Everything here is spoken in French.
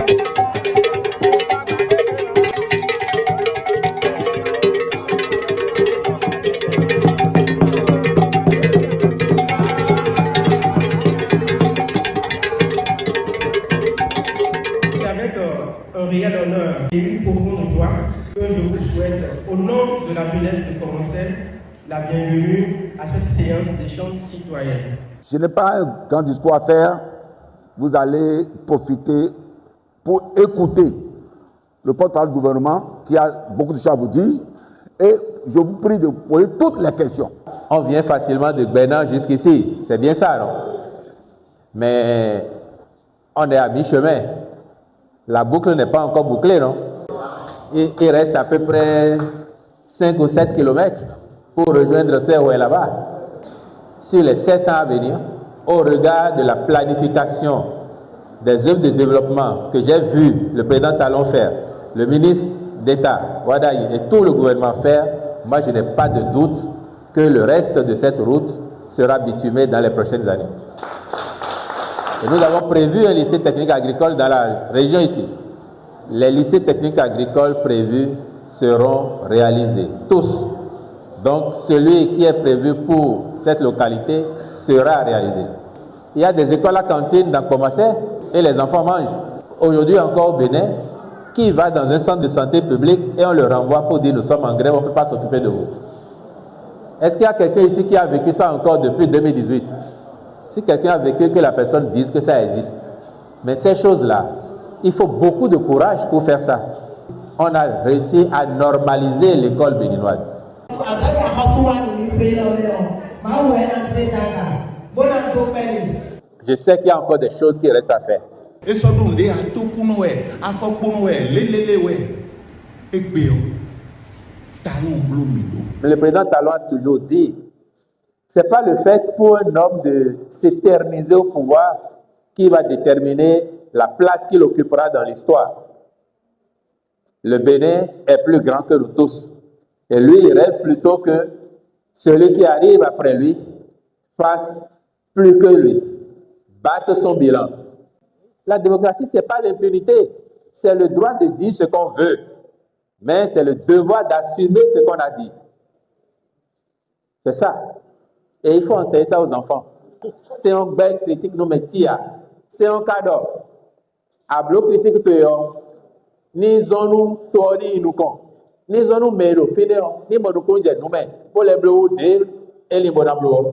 Un réel honneur et une profonde joie que je vous souhaite, au nom de la jeunesse de Commencel, la bienvenue à cette séance d'échange citoyen. Je n'ai pas un grand discours à faire. Vous allez profiter pour écouter le porte-parole du gouvernement qui a beaucoup de choses à vous dire et je vous prie de poser toutes les questions. On vient facilement de Bénin jusqu'ici, c'est bien ça, non? Mais on est à mi-chemin. La boucle n'est pas encore bouclée, non? Il reste à peu près 5 ou 7 kilomètres pour rejoindre Serre là-bas. Sur les 7 ans à venir, au regard de la planification des œuvres de développement que j'ai vu le président Talon faire, le ministre d'État, Wadaï, et tout le gouvernement faire, moi je n'ai pas de doute que le reste de cette route sera bitumé dans les prochaines années. Et nous avons prévu un lycée technique agricole dans la région ici. Les lycées techniques agricoles prévus seront réalisés, tous. Donc celui qui est prévu pour cette localité sera réalisé. Il y a des écoles à cantine dans Komassé et les enfants mangent. Aujourd'hui encore au Bénin, qui va dans un centre de santé publique et on le renvoie pour dire nous sommes en grève, on ne peut pas s'occuper de vous. Est-ce qu'il y a quelqu'un ici qui a vécu ça encore depuis 2018? Si quelqu'un a vécu, que la personne dise que ça existe. Mais ces choses-là, il faut beaucoup de courage pour faire ça. On a réussi à normaliser l'école béninoise. Je sais qu'il y a encore des choses qui restent à faire. Mais le président Talon a toujours dit, ce n'est pas le fait pour un homme de s'éterniser au pouvoir qui va déterminer la place qu'il occupera dans l'histoire. Le Bénin est plus grand que nous tous. Et lui, il rêve plutôt que celui qui arrive après lui fasse plus que lui, batte son bilan. La démocratie, ce n'est pas l'impunité, c'est le droit de dire ce qu'on veut, mais c'est le devoir d'assumer ce qu'on a dit. C'est ça. Et il faut enseigner ça aux enfants. C'est un bel critique nous mettia. C'est un cadeau. Ablo critique to ni zonu to ni nuko. Ni zonu mero fineo ni modukonje nume. Pour les bleus de et les bonablo.